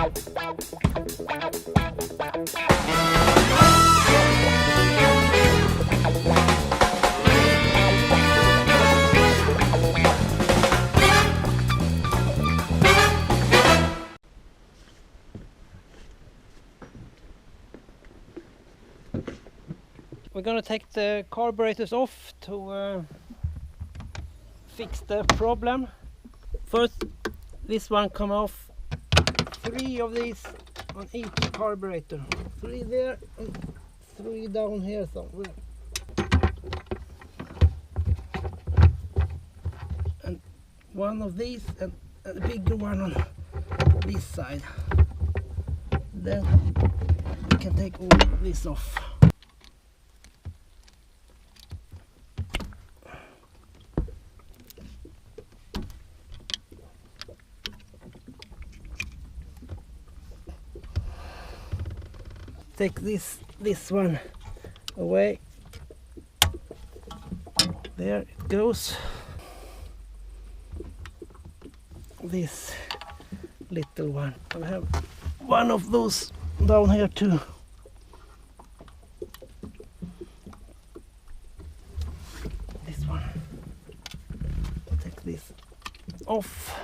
We're going to take the carburetors off to fix the problem. First, this one come off. 3 of these on each carburetor. 3 there and 3 down here somewhere. And 1 of these and a bigger one on this side. Then we can take all this off. Take this one away. There it goes. This little one. I have one of those down here too. This one. Take this off.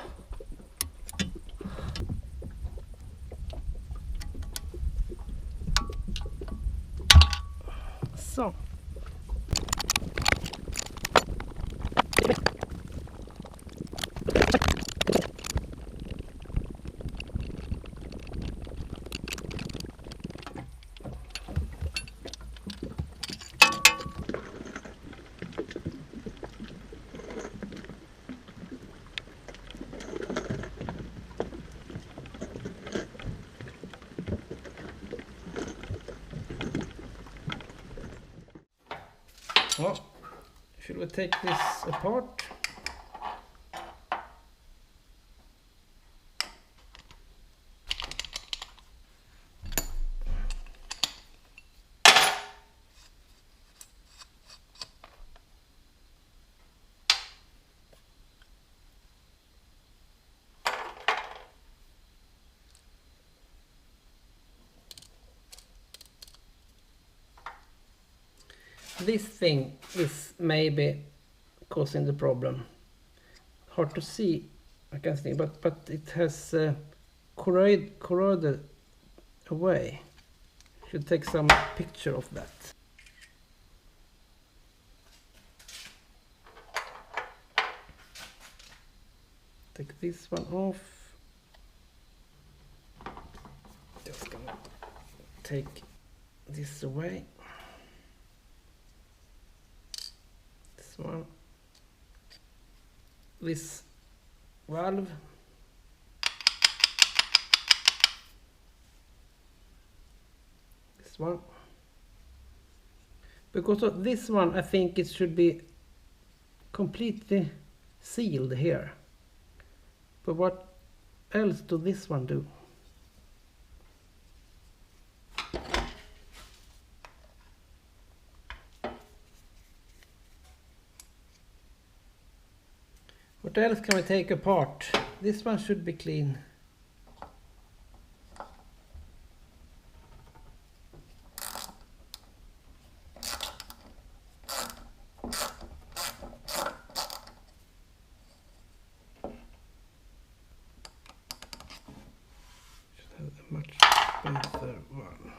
So. Well, should we take this apart? This thing is maybe causing the problem. Hard to see, I can think, but it has corroded away. Should take some picture of that. Take this one off. Just gonna take this away. One. This valve. This one. Because of this one, I think it should be completely sealed here. But what else do this one do? What else can we take apart? This one should be clean. Should have a much better one.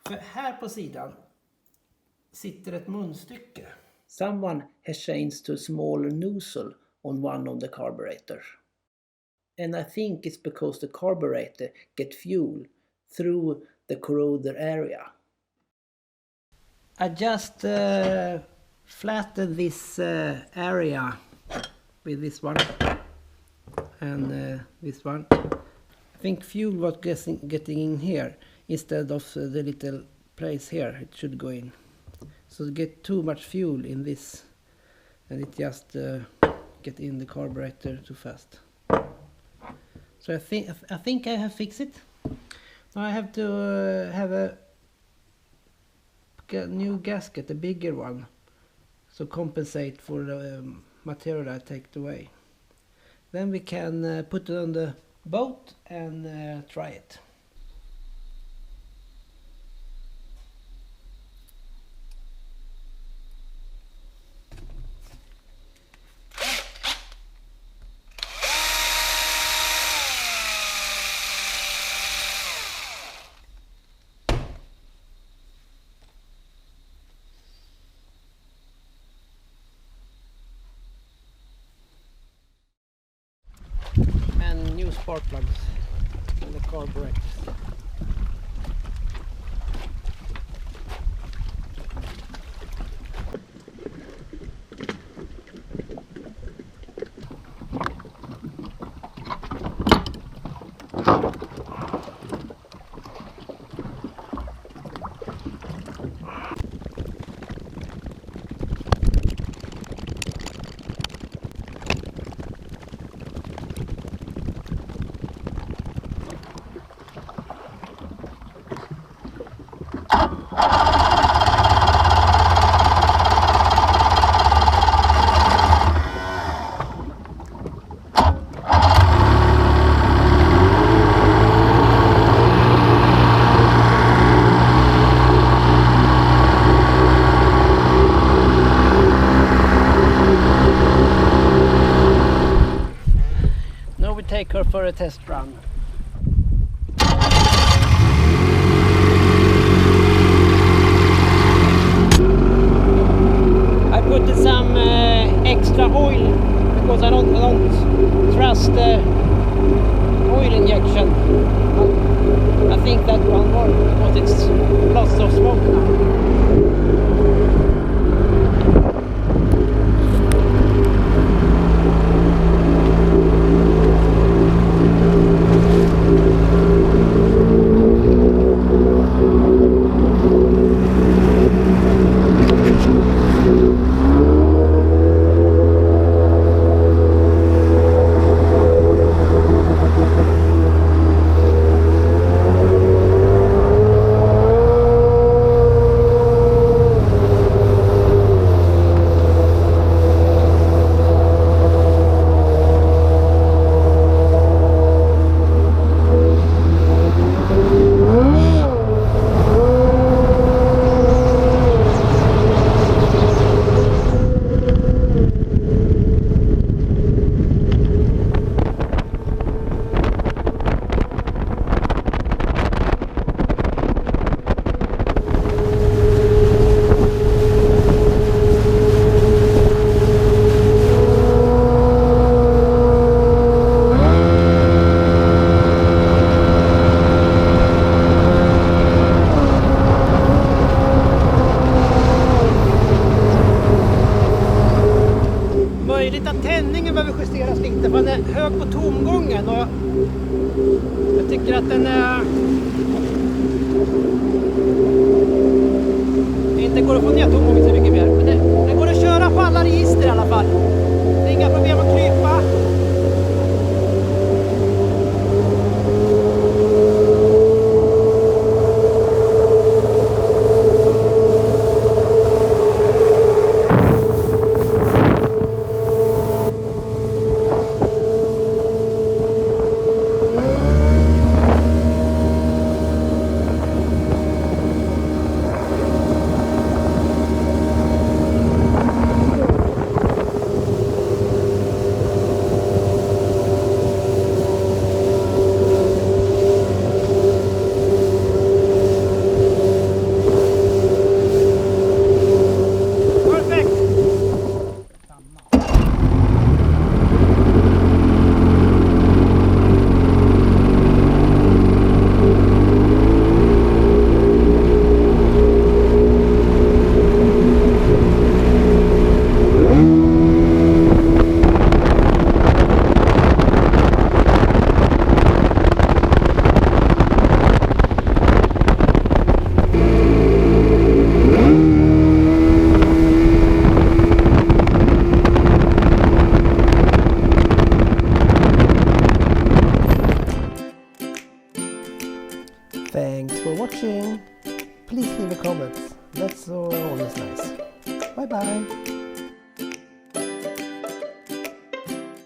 För här på sidan sitter ett munstycke. Someone has changed to a smaller nozzle on one of the carburetors. And I think it's because the carburetor get fuel through the corroder area. I just flattened this area with this one and this one. I think fuel was getting in here. Instead of the little place here, it should go in. So to get too much fuel in this and it just get in the carburetor too fast. So I think I have fixed it. Now I have to have a new gasket, a bigger one, so compensate for the material I take away. Then we can put it on the boat and try it. And new spark plugs and the carburetors. Take her for a test run. I put some extra oil because I don't trust the oil injection. I think that one worked because it's lots of smoke now. Tändningen behöver justeras lite för den är hög på tomgången och jag tycker att den inte går att få ner tomgången så mycket mer, men det går att köra på alla register i alla fall. Det är inga problem att krypa. watching. Please leave a comment. That's always nice. Bye bye.